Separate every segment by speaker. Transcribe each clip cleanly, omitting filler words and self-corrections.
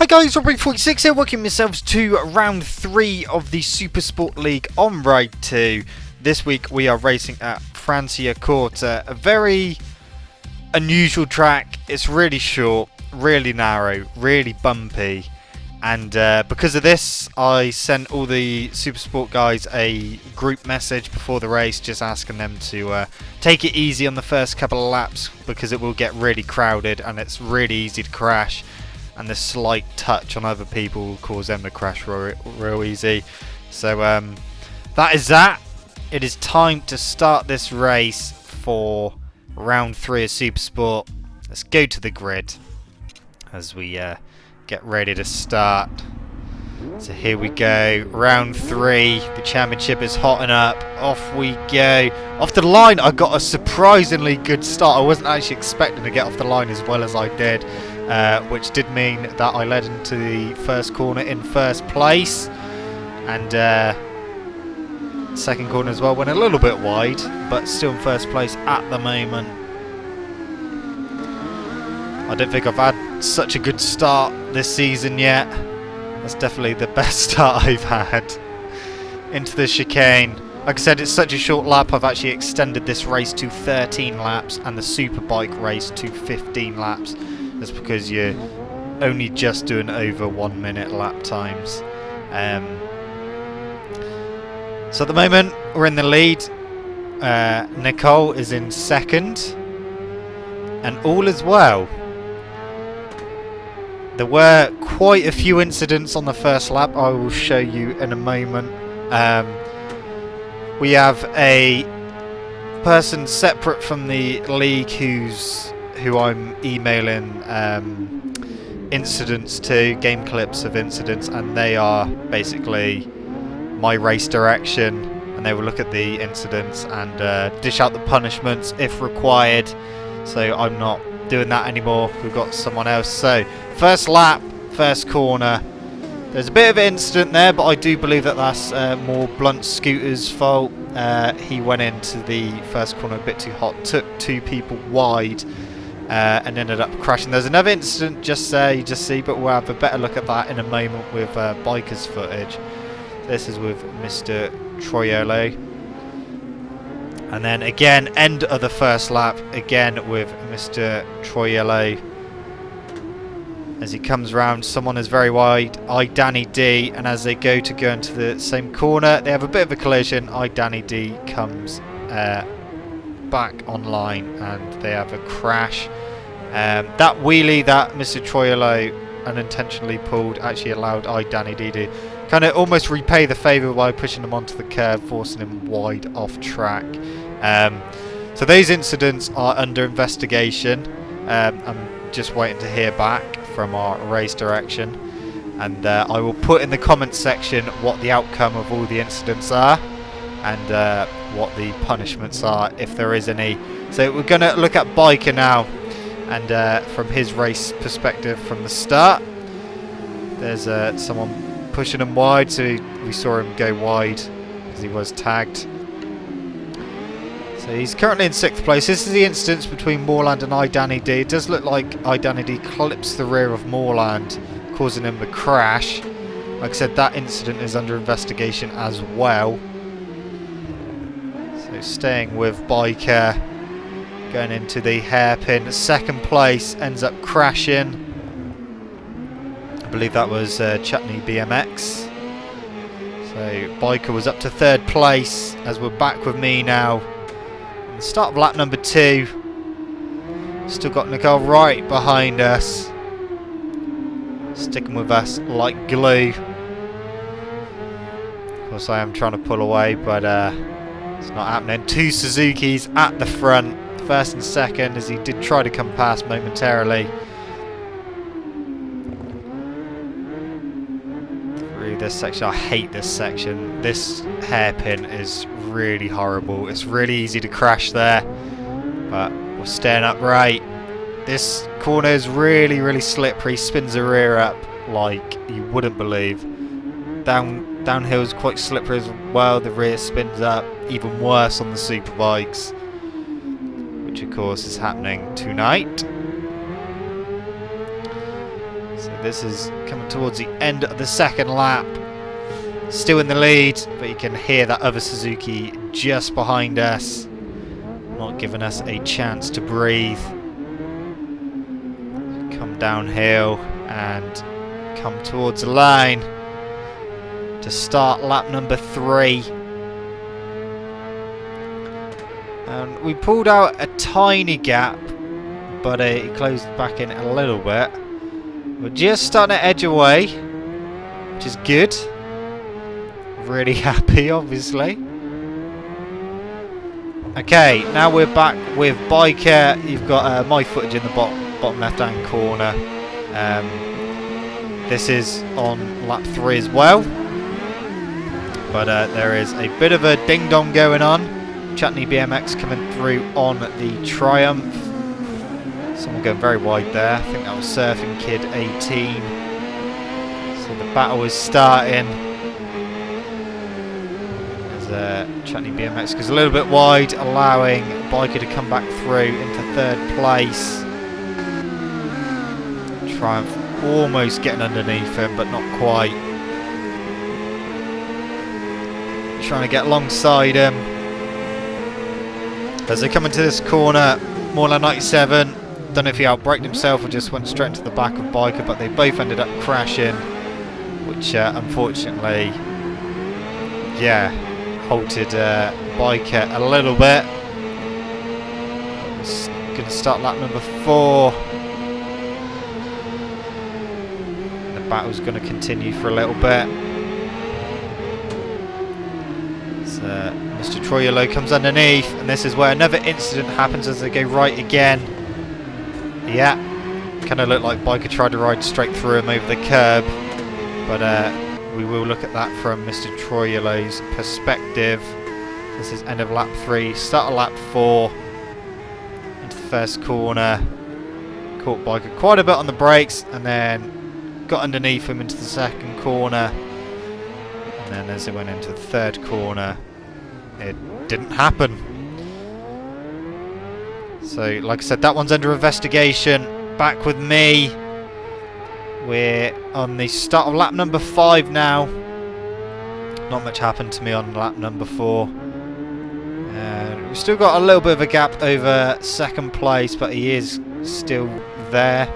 Speaker 1: guys, Robert46 here, welcome yourselves to round 3 of the SuperSport League on Ride 2. This week we are racing at Franciacorta, a very unusual track. It's really short, really narrow, really bumpy, and because of this I sent all the SuperSport guys a group message before the race just asking them to take it easy on the first couple of laps because it will get really crowded and it's really easy to crash. And the slight touch on other people will cause them to crash real easy. So that is that. It is time to start this race for round 3 of SuperSport. Let's go to the grid as we get ready to start. So here we go, round 3. The championship is hotting up. Off we go. Off the line, I got a surprisingly good start. I wasn't actually expecting to get off the line as well as I did. Which did mean that I led into the first corner in first place, and second corner as well went a little bit wide, but still in first place at the moment. I don't think I've had such a good start this season yet. That's definitely the best start I've had. Into the chicane. Like I said, it's such a short lap, I've actually extended this race to 13 laps and the Superbike race to 15 laps. That's because you're only just doing over 1 minute lap times. So at the moment we're in the lead. Nicole is in second, and all is well. There were quite a few incidents on the first lap. I will show you in a moment. We have a person separate from the league who I'm emailing incidents to, game clips of incidents, and they are basically my race direction, and they will look at the incidents and dish out the punishments if required. So I'm not doing that anymore, we've got someone else. So first lap, first corner, there's a bit of an incident there, but I do believe that that's more Blunt Scooter's fault. He went into the first corner a bit too hot, took 2 people wide, and ended up crashing. There's another incident just there, you just see, but we'll have a better look at that in a moment with bikers footage. This is with Mr. Troiolo. And then again, end of the first lap, again with Mr. Troiolo. As he comes round, someone is very wide, Danny D, and as they go into the same corner, they have a bit of a collision. Danny D comes back online and they have a crash. That wheelie that Mr. Troiolo unintentionally pulled actually allowed Danny D to kind of almost repay the favour by pushing him onto the curb, forcing him wide off track. So those incidents are under investigation. I'm just waiting to hear back from our race direction, and I will put in the comments section what the outcome of all the incidents are and what the punishments are, if there is any. So we're going to look at Biker now, and from his race perspective from the start, there's someone pushing him wide, so we saw him go wide because he was tagged. So he's currently in 6th place. This is the instance between Moorland and Danny D. It does look like Danny D clips the rear of Moorland, causing him to crash. Like I said, that incident is under investigation as well. So staying with Biker, going into the hairpin. 2nd place, ends up crashing. I believe that was Chutney BMX. So Biker was up to 3rd place, as we're back with me now. The start of lap number 2. Still got Nicole right behind us, sticking with us like glue. Of course I am trying to pull away, but it's not happening. 2 Suzukis at the front, 1st and 2nd, as he did try to come past momentarily. Through this section, I hate this section. This hairpin is really horrible. It's really easy to crash there, but we're staying upright. This corner is really, really slippery. Spins the rear up like you wouldn't believe. Downhill is quite slippery as well. The rear spins up even worse on the superbikes, which of course is happening tonight. So this is coming towards the end of the second lap. Still in the lead, but you can hear that other Suzuki just behind us, not giving us a chance to breathe. Come downhill and come towards the line to start lap number 3. And we pulled out a tiny gap, but it closed back in a little bit. We're just starting to edge away, which is good. Really happy, obviously. Okay, now we're back with Biker. You've got my footage in the bottom left-hand corner. This is on lap 3 as well. But there is a bit of a ding-dong going on. Chutney BMX coming through on the Triumph. Someone going very wide there. I think that was Surfing Kid 18. So the battle is starting. Chutney BMX goes a little bit wide, allowing Biker to come back through into 3rd place. Triumph almost getting underneath him, but not quite. Trying to get alongside him. As they come into this corner, Morland 97, don't know if he outbraked himself or just went straight into the back of Biker, but they both ended up crashing, which unfortunately, yeah, halted Biker a little bit. It's going to start lap number 4. The battle's going to continue for a little bit. So, Mr. Troyolo comes underneath, and this is where another incident happens as they go right again. Yeah, kind of looked like Biker tried to ride straight through him over the curb, but we will look at that from Mr. Troyolo's perspective. This is end of lap 3, start of lap 4, into the first corner. Caught Biker quite a bit on the brakes, and then got underneath him into the second corner. And then as it went into the 3rd corner, it didn't happen. So, like I said, that one's under investigation. Back with me. We're on the start of lap number 5 now. Not much happened to me on lap number 4. We've still got a little bit of a gap over 2nd place, but he is still there.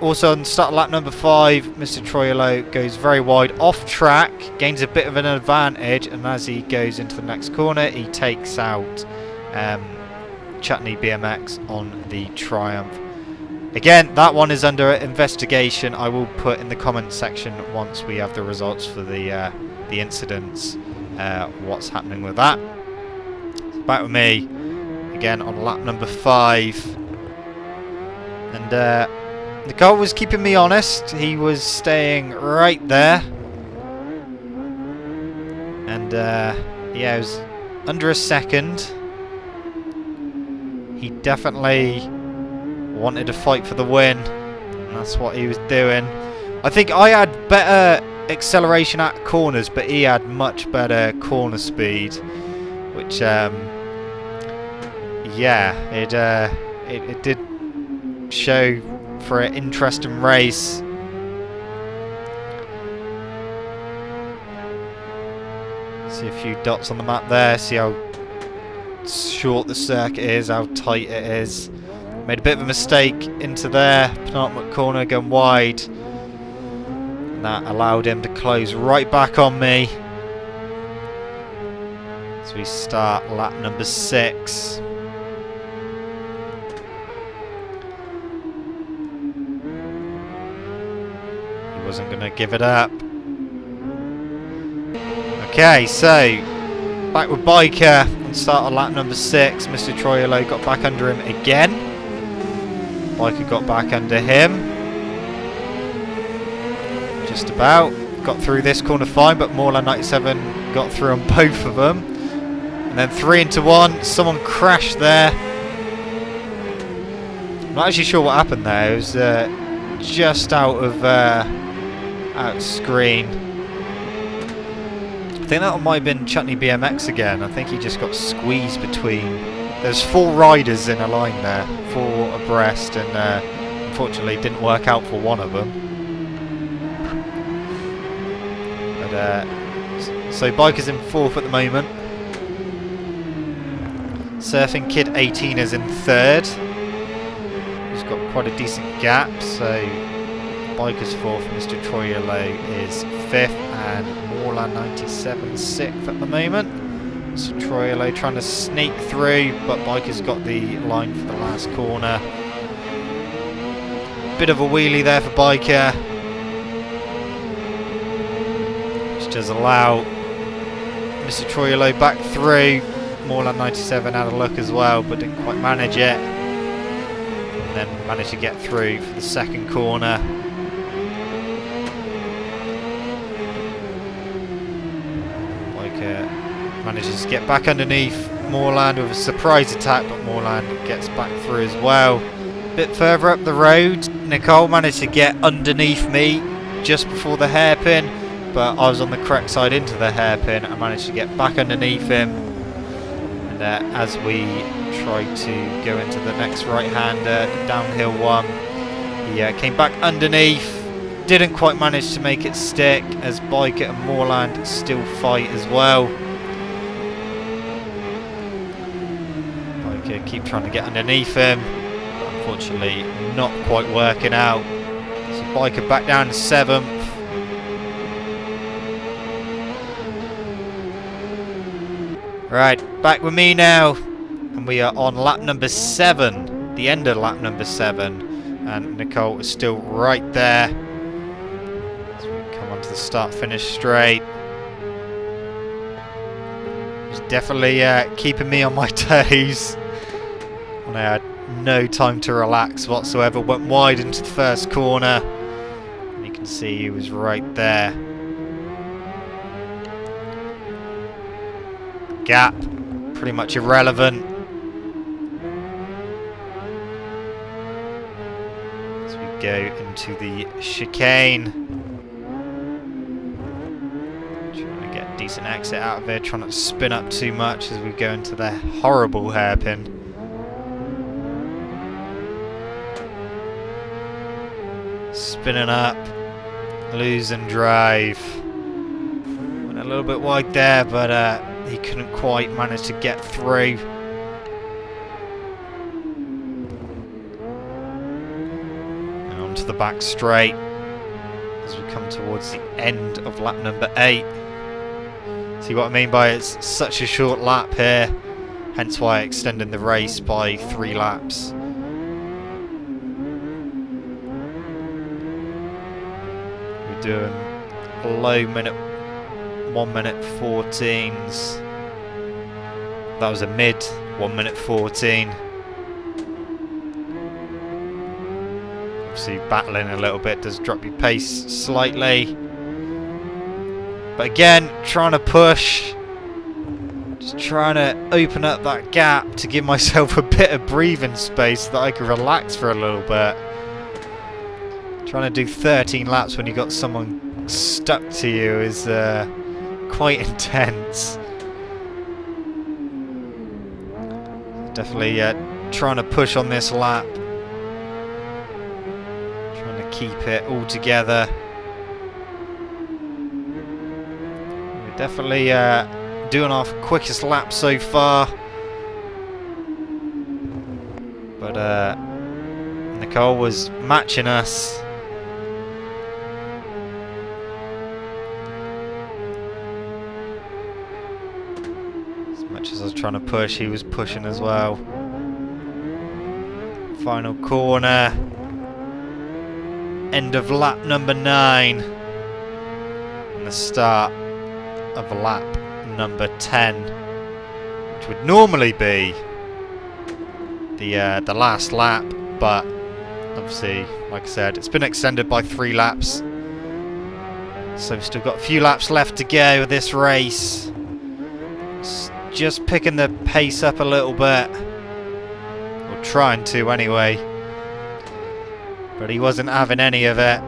Speaker 1: Also on the start of lap number 5, Mr. Troyolo goes very wide off track, gains a bit of an advantage, and as he goes into the next corner, he takes out Chutney BMX on the Triumph. Again, that one is under investigation. I will put in the comments section once we have the results for the incidents, what's happening with that. So back with me again on lap number 5, and the car was keeping me honest. He was staying right there, and yeah, it was under a second. He definitely wanted to fight for the win, and that's what he was doing. I think I had better acceleration at corners, but he had much better corner speed, which yeah, it did show for an interesting race. See a few dots on the map there, see how short the circuit is, how tight it is. Made a bit of a mistake into there, penultimate corner going wide, and that allowed him to close right back on me. So we start lap number 6. He wasn't going to give it up. Okay, so back with Biker and start on lap number 6. Mr. Troyolo got back under him again. Biker got back under him. Just about. Got through this corner fine, but Morland 97 got through on both of them. And then 3 into 1. Someone crashed there. I'm not actually sure what happened there. It was just out of screen. I think that might have been Chutney BMX again. I think he just got squeezed between. There's 4 riders in a line there, 4 abreast, and unfortunately didn't work out for one of them. But so Biker's in 4th at the moment. Surfing Kid 18 is in 3rd. He's got quite a decent gap, so Biker's 4th, Mr. Troyolo is 5th, and Moorland 97 6th at the moment. Mr. Troyolo trying to sneak through, but Biker's got the line for the last corner. Bit of a wheelie there for Biker, which does allow Mr. Troyolo back through. Moorland 97 had a look as well, but didn't quite manage it. And then managed to get through for the second corner. Biker manages to get back underneath Moorland with a surprise attack, but Moorland gets back through as well. A bit further up the road, Nicole managed to get underneath me just before the hairpin, but I was on the correct side into the hairpin. I managed to get back underneath him, and as we tried to go into the next right-hander, the downhill one, he came back underneath, didn't quite manage to make it stick, as Biker and Moorland still fight as well. Biker keep trying to get underneath him, but unfortunately not quite working out. So Biker back down to 7th. Right, back with me now, and we are on lap number 7, the end of lap number 7, and Nicole is still right there. So we come onto the start-finish straight. He's definitely keeping me on my toes, and I had no time to relax whatsoever. Went wide into the first corner, and you can see he was right there. Gap, pretty much irrelevant. As we go into the chicane. Trying to get a decent exit out of here, trying not to spin up too much as we go into the horrible hairpin. Spinning up, losing drive. Went a little bit wide there, but he couldn't quite manage to get through. And onto the back straight as we come towards the end of lap number 8. See what I mean by it's such a short lap here, hence why extending the race by 3 laps. We're doing low minute 1:14s. That was a mid 1:14. Obviously battling a little bit does drop your pace slightly, but again trying to push, just trying to open up that gap to give myself a bit of breathing space so that I can relax for a little bit. Trying to do 13 laps when you got someone stuck to you is quite intense. Definitely trying to push on this lap, trying to keep it all together. We're definitely doing our quickest lap so far, but Nicole was matching us. As I was trying to push, he was pushing as well. Final corner, end of lap number 9, and the start of lap number 10, which would normally be the last lap, but obviously, like I said, it's been extended by 3 laps, so we've still got a few laps left to go of this race. Just picking the pace up a little bit, or trying to anyway, but he wasn't having any of it.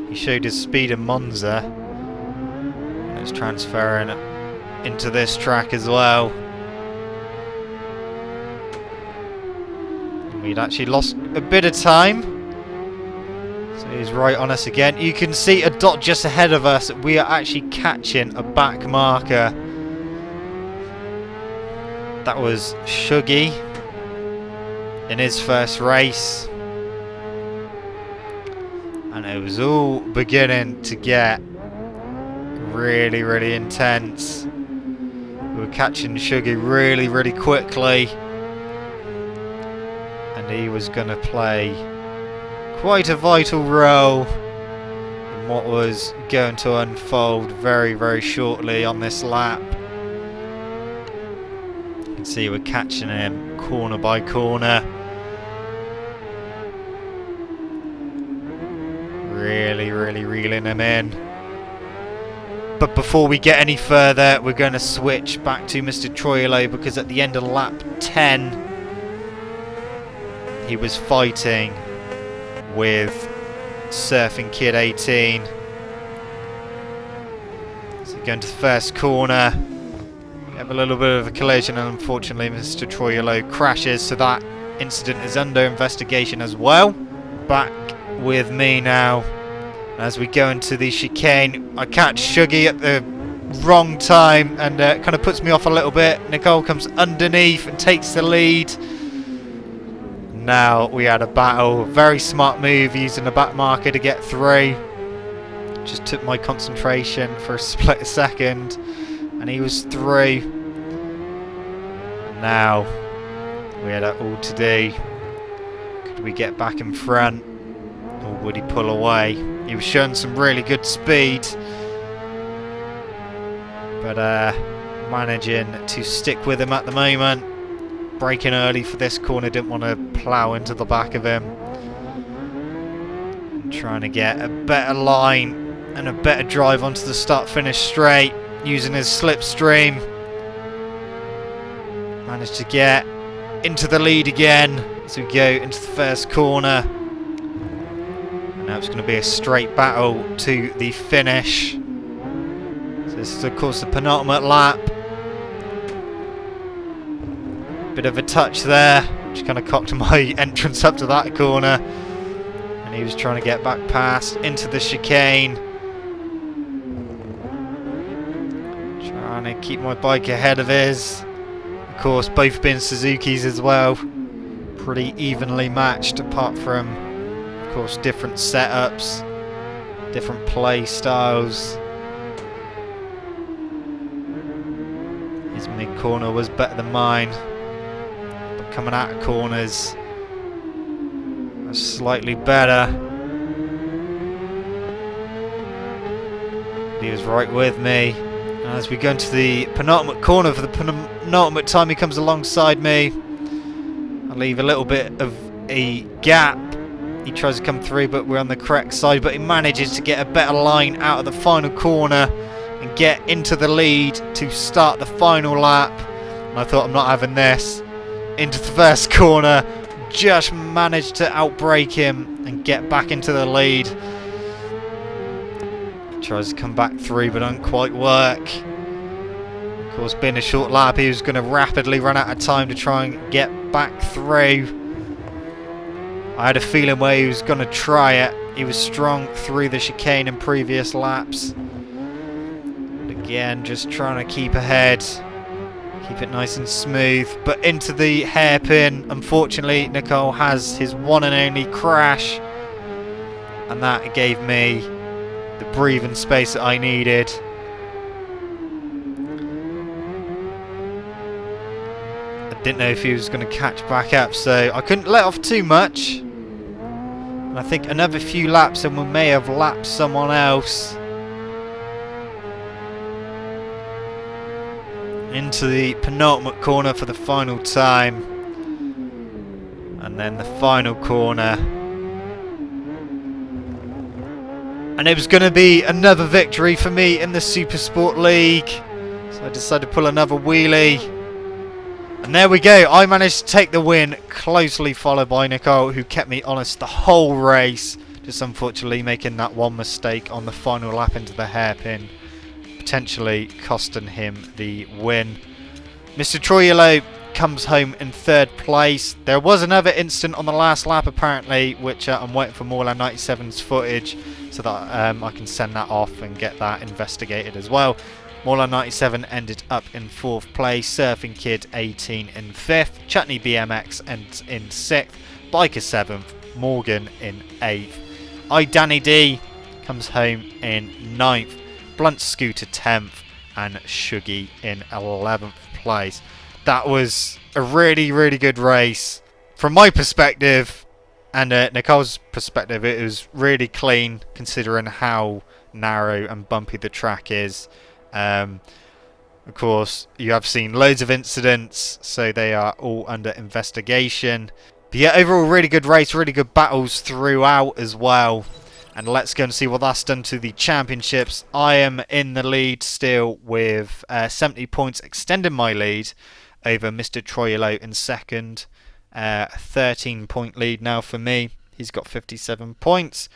Speaker 1: He showed his speed in Monza, and it's transferring into this track as well. We'd actually lost a bit of time. So he's right on us again. You can see a dot just ahead of us. We are actually catching a back marker. That was Shuggy in his first race. And it was all beginning to get really, really intense. We were catching Shuggy really, really quickly. And he was going to play quite a vital role in what was going to unfold very, very shortly on this lap. You can see we're catching him corner by corner. Really, really reeling him in. But before we get any further, we're going to switch back to Mr. Troilo, because at the end of lap 10, he was fighting with Surfing Kid 18. So going to the first corner, we have a little bit of a collision, and unfortunately Mr. Troilo crashes, so that incident is under investigation as well. Back with me now. As we go into the chicane, I catch Shuggy at the wrong time, and kind of puts me off a little bit. Nicole comes underneath and takes the lead. Now we had a battle. Very smart move using the back marker to get through. Just took my concentration for a split second, and he was through. And now we had it all to do. Could we get back in front, or would he pull away? He was showing some really good speed, but managing to stick with him at the moment. Braking early for this corner, didn't want to plough into the back of him. And trying to get a better line and a better drive onto the start-finish straight, using his slipstream. Managed to get into the lead again as we go into the first corner. Now it's going to be a straight battle to the finish. So this is of course the penultimate lap. Bit of a touch there, just kind of cocked my entrance up to that corner. And he was trying to get back past into the chicane. Trying to keep my bike ahead of his. Of course, both being Suzukis as well. Pretty evenly matched, apart from, of course, different setups, different play styles. His mid corner was better than mine, but coming out of corners was slightly better. He was right with me. And as we go into the penultimate corner, for the penultimate time he comes alongside me, I leave a little bit of a gap. He tries to come through, but we're on the correct side, but he manages to get a better line out of the final corner and get into the lead to start the final lap. And I thought, I'm not having this. Into the first corner, just managed to outbrake him and get back into the lead. He tries to come back through, but doesn't quite work. Of course, being a short lap, he was going to rapidly run out of time to try and get back through. I had a feeling where he was going to try it. He was strong through the chicane in previous laps. But again, just trying to keep ahead. Keep it nice and smooth. But into the hairpin, unfortunately, Nicole has his one and only crash. And that gave me the breathing space that I needed. I didn't know if he was going to catch back up, so I couldn't let off too much. And I think another few laps and we may have lapped someone else. Into the penultimate corner for the final time. And then the final corner. And it was going to be another victory for me in the SuperSport League. So I decided to pull another wheelie. And there we go. I managed to take the win, closely followed by Nicole, who kept me honest the whole race. Just unfortunately making that one mistake on the final lap into the hairpin, potentially costing him the win. Mr. Troilo, comes home in 3rd place. There was another incident on the last lap apparently, which I'm waiting for Moreland 97's footage so that I can send that off and get that investigated as well. Moreland 97 ended up in 4th place, Surfing Kid 18 in 5th, Chutney BMX ends in 6th, Biker 7th, Morgan in 8th. Danny D comes home in 9th, Blunt Scooter 10th, and Shuggy in 11th place. That was a really, really good race. From my perspective, and Nicole's perspective, it was really clean considering how narrow and bumpy the track is. Of course, you have seen loads of incidents, so they are all under investigation. But yeah, overall, really good race, really good battles throughout as well. And let's go and see what that's done to the championships. I am in the lead still with 70 points, extending my lead over Mr. Troyolo in 2nd. 13-point lead now for me. He's got 57 points.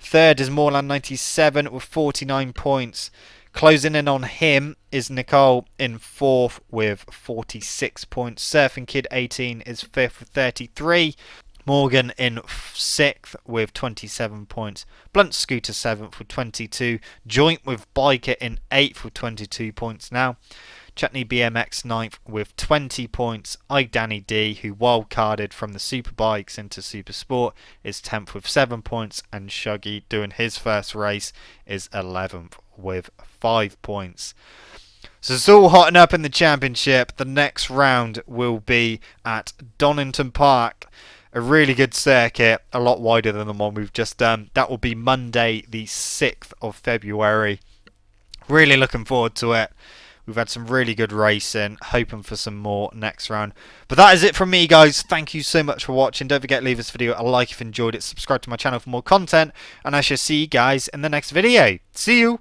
Speaker 1: 3rd is Moreland 97 with 49 points. Closing in on him is Nicole in 4th with 46 points. Surfing Kid 18 is 5th with 33. Morgan in 6th with 27 points. Blunt Scooter 7th with 22. Joint with Biker in 8th with 22 points now. Chutney BMX 9th with 20 points. Danny D, who wildcarded from the Superbikes into SuperSport, is 10th with 7 points. And Shuggy, doing his first race, is 11th with 5 points. So it's all hotting up in the championship. The next round will be at Donington Park. A really good circuit, a lot wider than the one we've just done. That will be Monday the 6th of February. Really looking forward to it. We've had some really good racing, hoping for some more next round. But that is it from me, guys. Thank you so much for watching. Don't forget to leave this video a like if you enjoyed it. Subscribe to my channel for more content. And I shall see you guys in the next video. See you!